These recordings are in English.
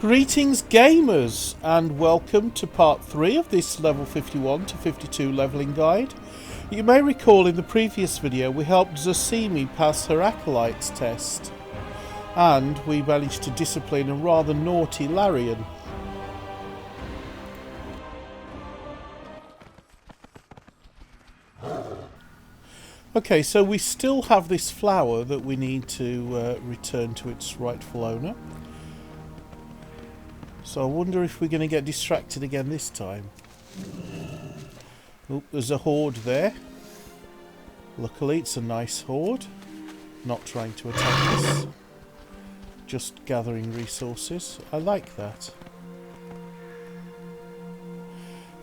Greetings gamers, and welcome to part 3 of this level 51 to 52 leveling guide. You may recall in the previous video we helped Zasimi pass her Acolyte's test, and we managed to discipline a rather naughty Larian. Okay, so we still have this flower that we need to return to its rightful owner. So I wonder if we're going to get distracted again this time. Oh, there's a horde there. Luckily it's a nice horde. Not trying to attack us. Just gathering resources. I like that.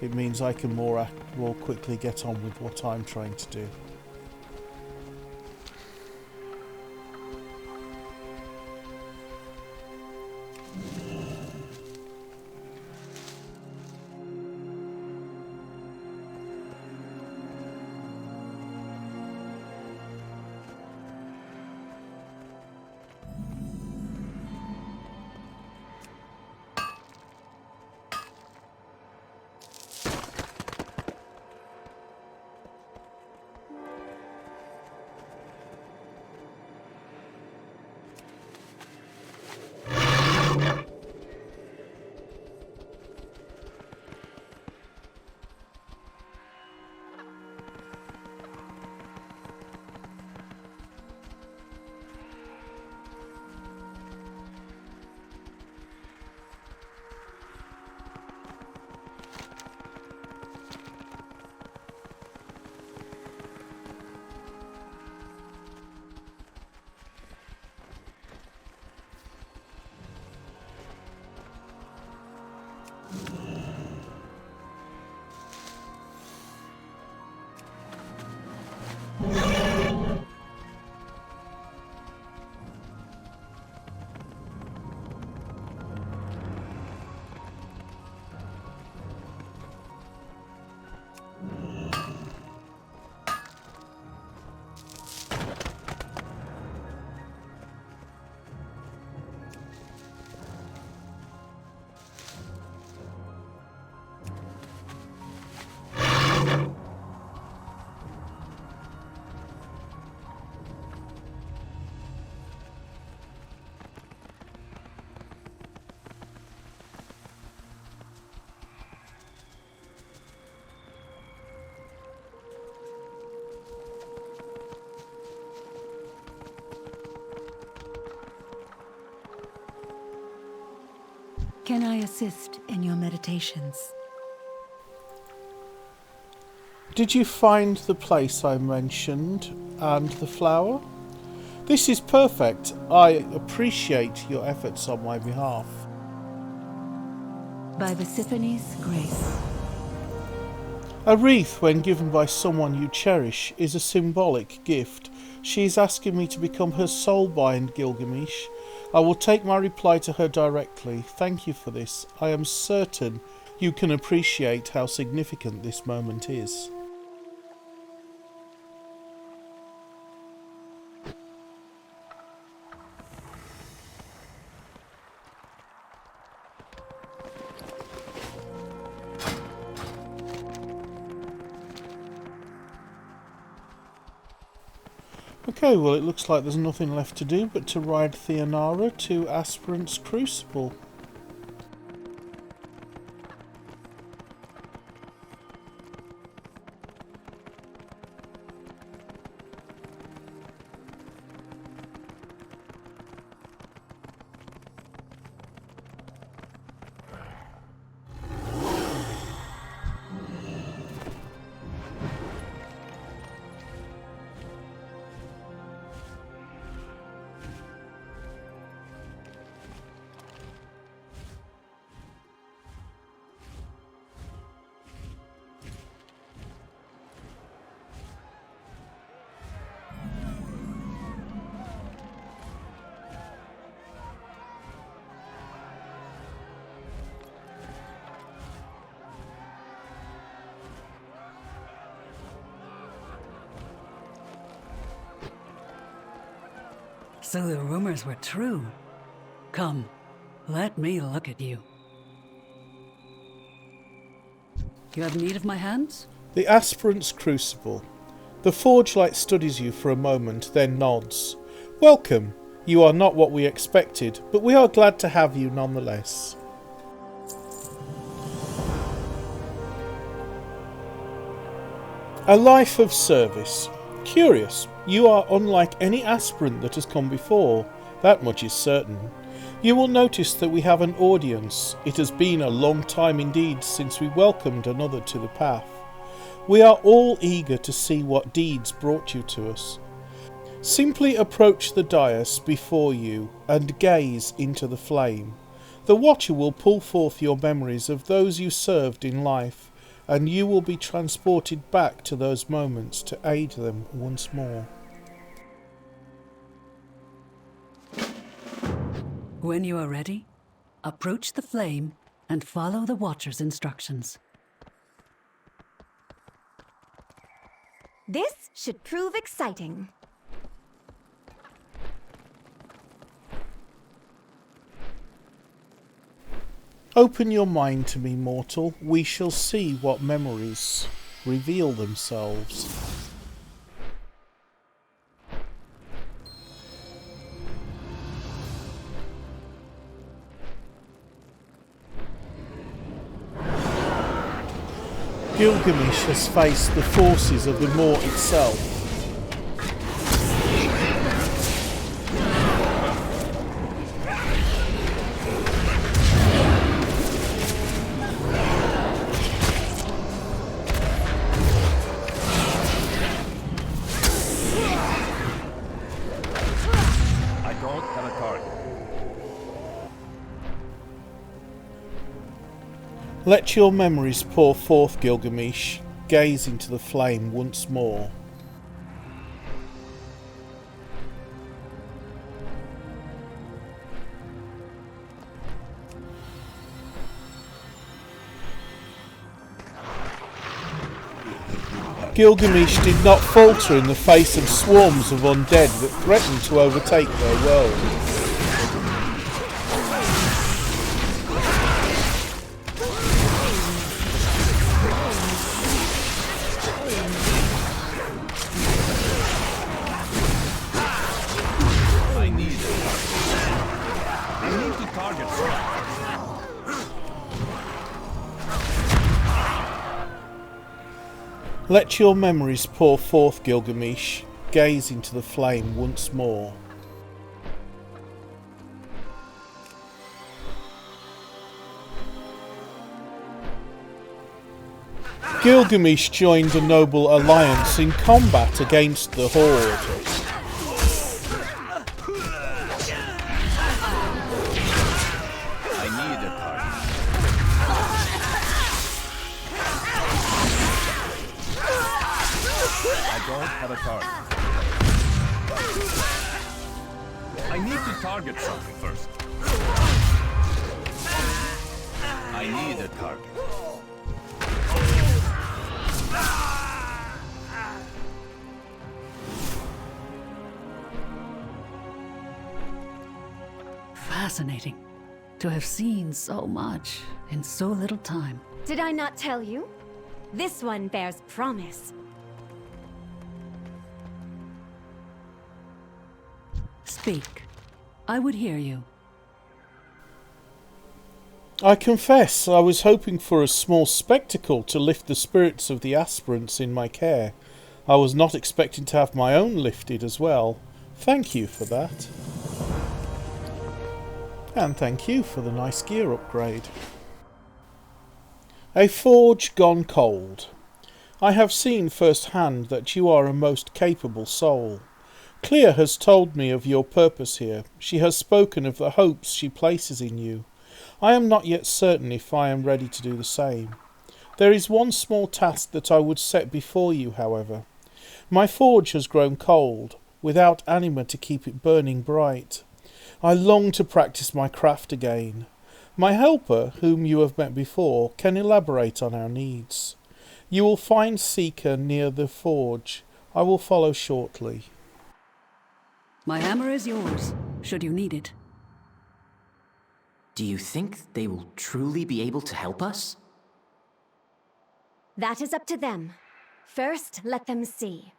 It means I can more quickly get on with what I'm trying to do. Can I assist in your meditations? Did you find the place I mentioned and the flower? This is perfect. I appreciate your efforts on my behalf. By Visiphane's grace. A wreath, when given by someone you cherish, is a symbolic gift. She is asking me to become her soulbind, Gilgamesh. I will take my reply to her directly. Thank you for this. I am certain you can appreciate how significant this moment is. Okay, well it looks like there's nothing left to do but to ride Theonara to Aspirant's Crucible. So the rumors were true. Come, Let me look at you. You have need of my hands? The aspirant's crucible. The Forge Light studies you for a moment, then nods. Welcome. You are not what we expected, but we are glad to have you nonetheless. A life of service. Curious. You are unlike any aspirant that has come before. That much is certain. You will notice that we have an audience. It has been a long time indeed since we welcomed another to the path. We are all eager to see what deeds brought you to us. Simply approach the dais before you and gaze into the flame. The Watcher will pull forth your memories of those you served in life, and you will be transported back to those moments to aid them once more. When you are ready, approach the flame and follow the Watcher's instructions. This should prove exciting. Open your mind to me, mortal. We shall see what memories reveal themselves. Gilgamesh has faced the forces of the Maw itself. I don't have a target. Let your memories pour forth, Gilgamesh. Gaze into the flame once more. Gilgamesh did not falter in the face of swarms of undead that threatened to overtake their world. Let your memories pour forth, Gilgamesh. Gaze into the flame once more. Gilgamesh joined a noble alliance in combat against the Horde. I need to target something first. I need a target. Fascinating to have seen so much in so little time. Did I not tell you? This one bears promise. Speak. I would hear you. I confess I was hoping for a small spectacle to lift the spirits of the aspirants in my care. I was not expecting to have my own lifted as well. Thank you for that. And thank you for the nice gear upgrade. A forge gone cold. I have seen firsthand that you are a most capable soul. Clea has told me of your purpose here. She has spoken of the hopes she places in you. I am not yet certain if I am ready to do the same. There is one small task that I would set before you, however. My forge has grown cold, without anima to keep it burning bright. I long to practice my craft again. My helper, whom you have met before, can elaborate on our needs. You will find Seeker near the forge. I will follow shortly. My hammer is yours, should you need it. Do you think they will truly be able to help us? That is up to them. First, let them see.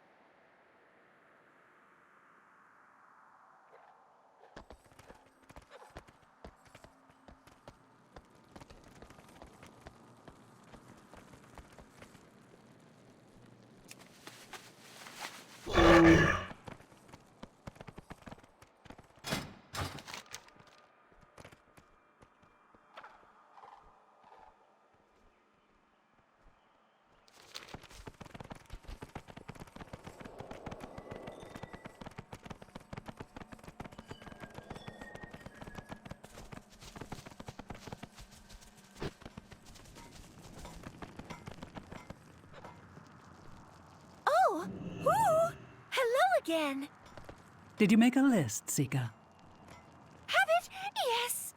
Oh! Ooh! Hello again! Did you make a list, Sika? Have it? Yes!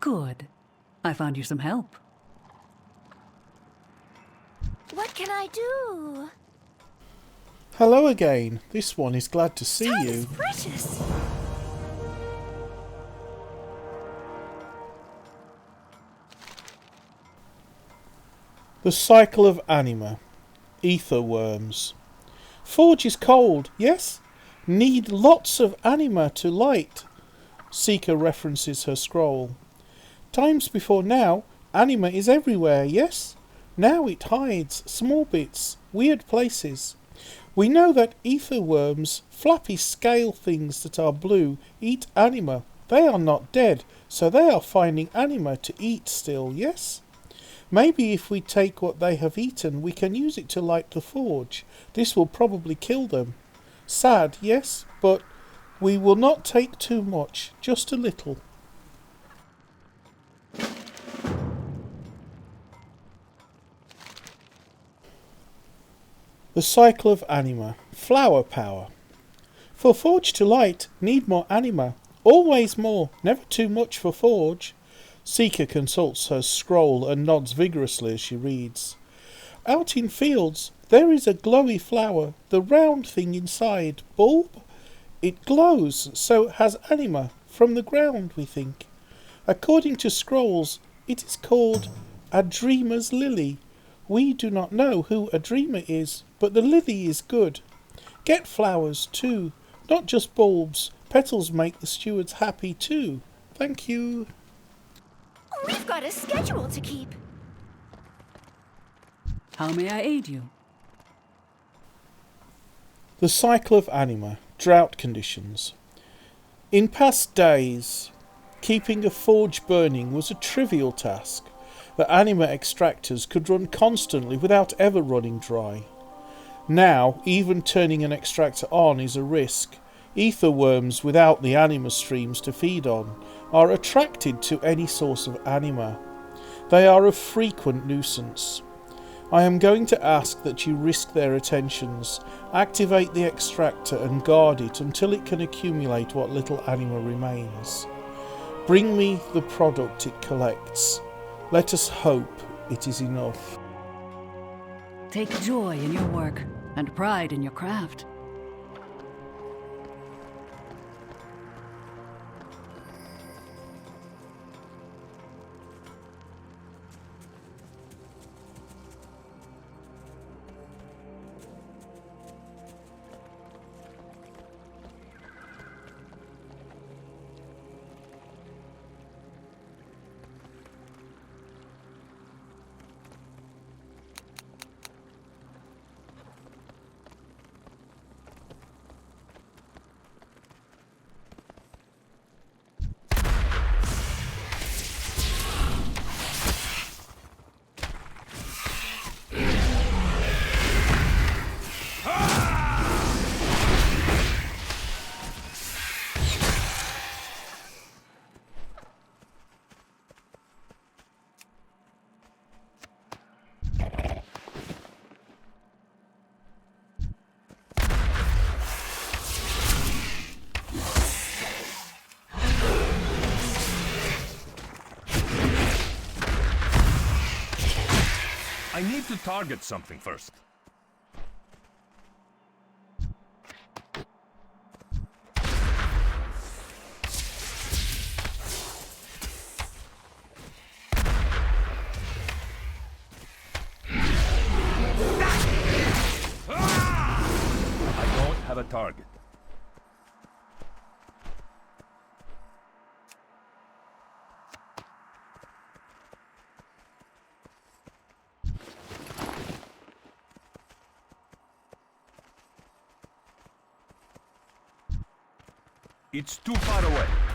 Good. I found you some help. What can I do? Hello again. This one is glad to see Time you. is precious! The cycle of anima. Ether worms. Forge is cold, yes? Need lots of anima to light. Seeker references her scroll. Times before now, anima is everywhere, yes? Now it hides, small bits, weird places. We know that ether worms, flappy scale things that are blue, eat anima. They are not dead, so they are finding anima to eat still, yes? Maybe if we take what they have eaten, we can use it to light the forge. This will probably kill them. Sad, yes, but we will not take too much, just a little. The cycle of anima. Flower power. For forge to light, need more anima. Always more, never too much for forge. Seeker consults her scroll and nods vigorously as she reads. Out in fields, there is a glowy flower, the round thing inside. Bulb? It glows, so has anima, from the ground, we think. According to scrolls, it is called a dreamer's lily. We do not know who a dreamer is, but the lily is good. Get flowers, too, not just bulbs. Petals make the stewards happy, too. Thank you. We've got a schedule to keep. How may I aid you? The cycle of anima. Drought conditions. In past days, keeping a forge burning was a trivial task. The anima extractors could run constantly without ever running dry. Now, even turning an extractor on is a risk. Ether worms without the anima streams to feed on are attracted to any source of anima. They are a frequent nuisance. I am going to ask that you risk their attentions, activate the extractor and guard it until it can accumulate what little anima remains. Bring me the product it collects. Let us hope it is enough. Take joy in your work and pride in your craft. I need to target something first. target. It's too far away.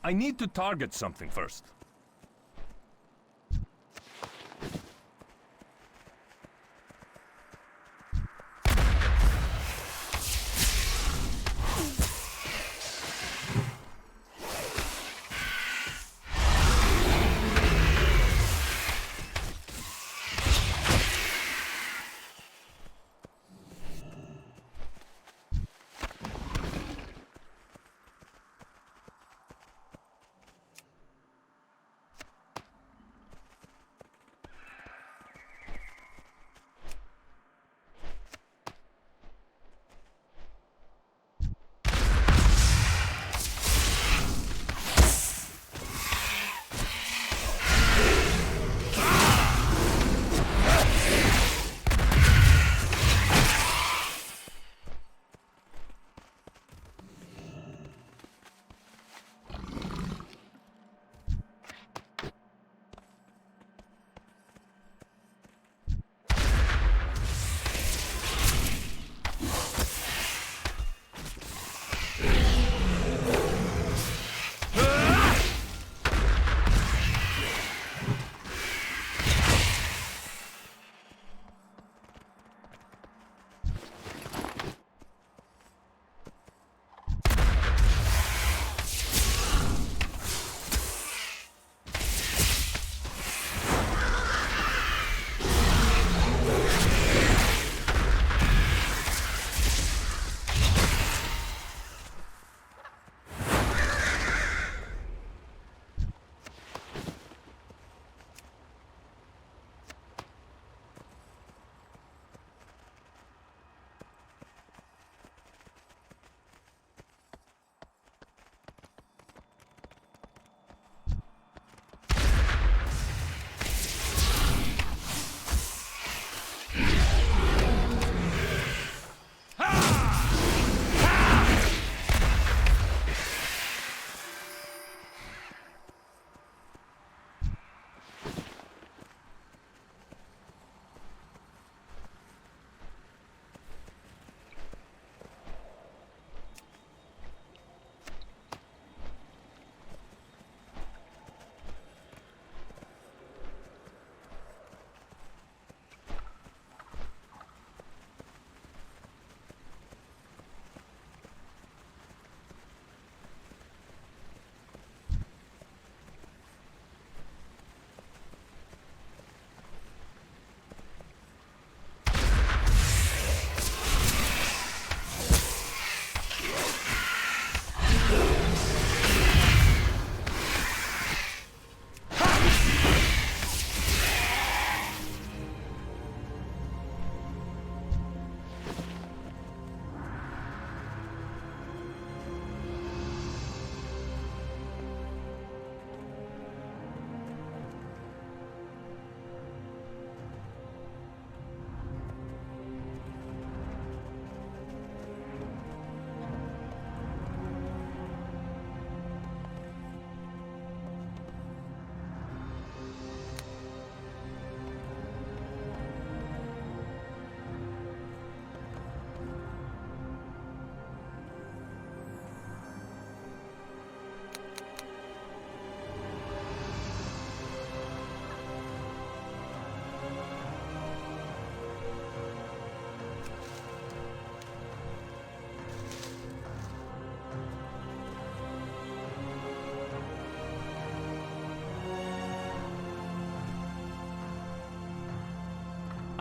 I need to target something first.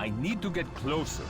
I need to get closer.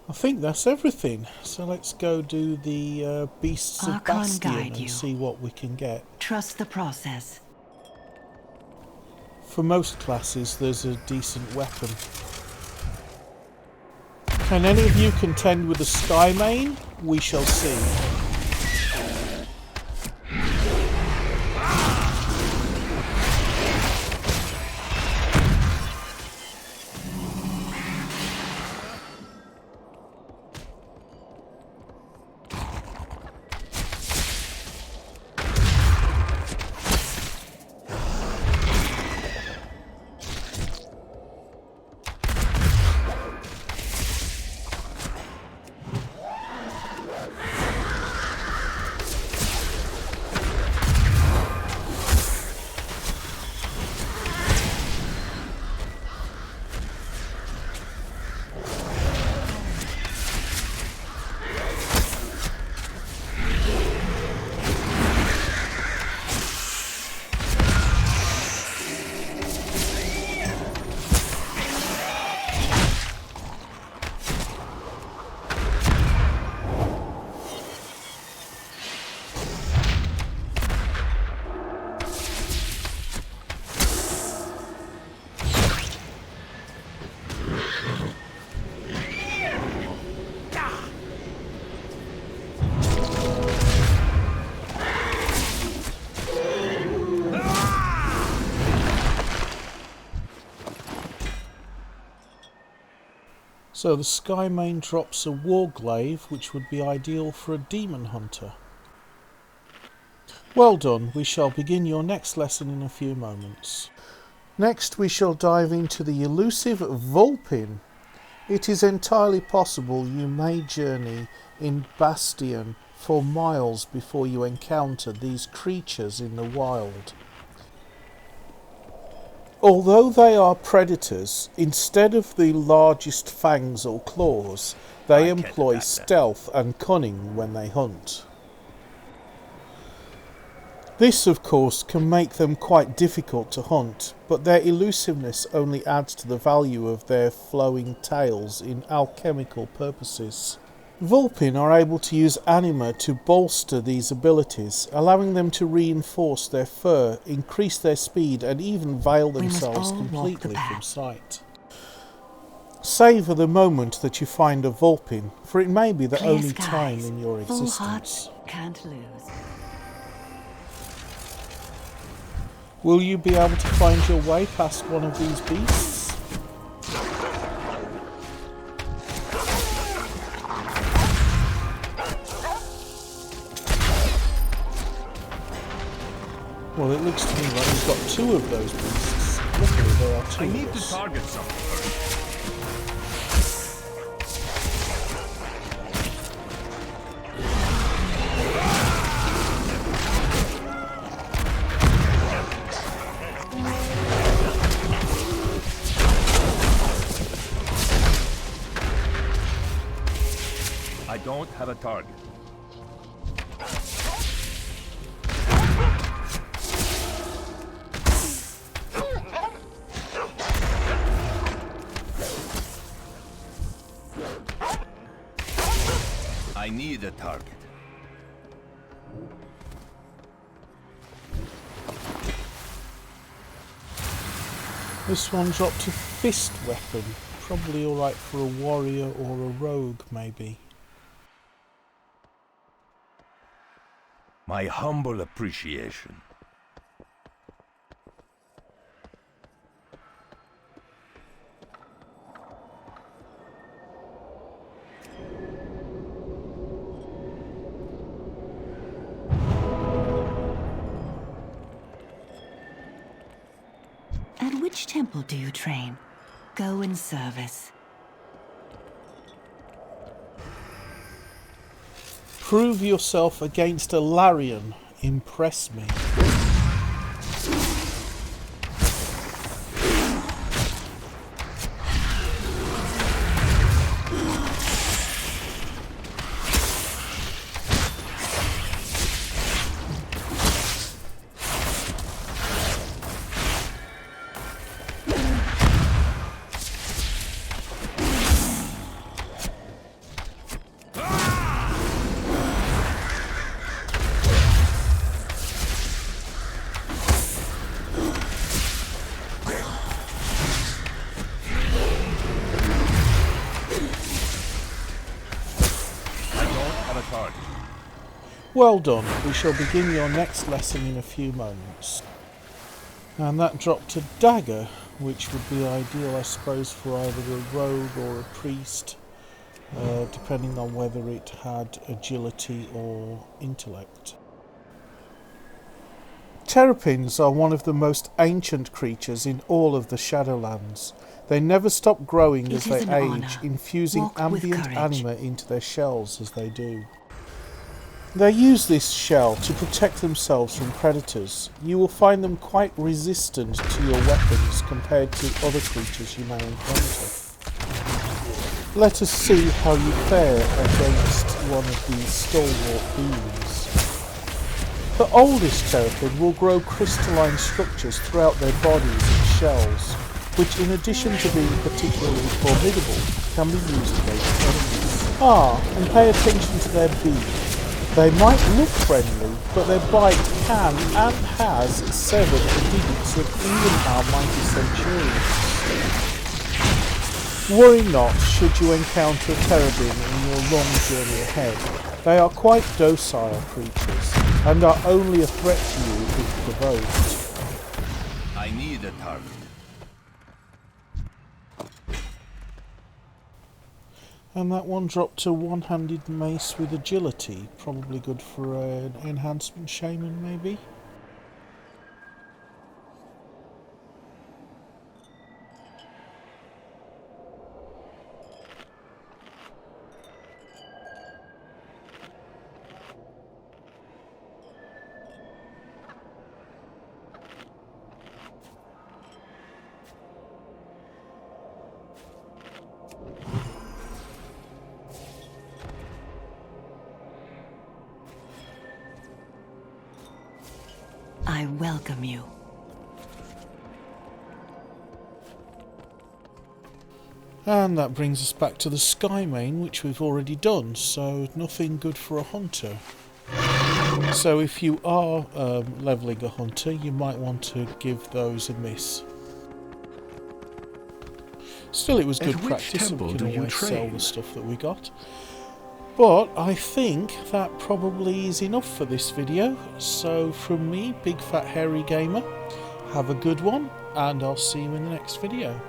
I think that's everything. So let's go do the Beasts of Archon Bastion guide and you. see what we can get. Trust the process. For most classes, there's a decent weapon. Can any of you contend with the Sky Main? We shall see. So the Sky Main drops a Warglaive, which would be ideal for a Demon Hunter. Well done, we shall begin your next lesson in a few moments. Next we shall dive into the elusive Vulpin. It is entirely possible you may journey in Bastion for miles before you encounter these creatures in the wild. Although they are predators, instead of the largest fangs or claws, they employ stealth and cunning when they hunt. This, of course, can make them quite difficult to hunt, but their elusiveness only adds to the value of their flowing tails in alchemical purposes. Vulpin are able to use anima to bolster these abilities, allowing them to reinforce their fur, increase their speed, and even veil themselves completely from sight. Savour the moment that you find a Vulpin, for it may be the Clear only skies, time in your full existence. heart, can't lose. Will you be able to find your way past one of these beasts? Well, it looks to me like we've got two of those beasts. Luckily, there are two I of need to us. target something first. I don't have a target. I need a target. This one dropped a fist weapon. Probably alright for a warrior or a rogue, maybe. My humble appreciation. At which temple do you train? Go in service. Prove yourself against a Larian. Impress me. Well done. We shall begin your next lesson in a few moments. And that dropped a dagger, which would be ideal, I suppose, for either a rogue or a priest, depending on whether it had agility or intellect. Terrapins are one of the most ancient creatures in all of the Shadowlands. They never stop growing as they age, infusing ambient anima into their shells as they do. They use this shell to protect themselves from predators. You will find them quite resistant to your weapons compared to other creatures you may encounter. Let us see how you fare against one of these stalwart beings. The oldest terrapin will grow crystalline structures throughout their bodies and shells, which in addition to being particularly formidable, can be used against enemies. And pay attention to their beak. They might look friendly, but their bite can and has severed the digits of even our mighty centurions. Worry not should you encounter a terrapin in your long journey ahead. They are quite docile creatures, and are only a threat to you if provoked. I need a target. And that one dropped to one-handed mace with agility. Probably good for an enhancement shaman, maybe? I welcome you. And that brings us back to the Sky Main, which we've already done, so nothing good for a hunter. So if you are levelling a hunter, you might want to give those a miss. Still, it was good practice, and we can always sell the stuff that we got. But I think that probably is enough for this video. So from me, Big Fat Hairy Gamer, have a good one, and I'll see you in the next video.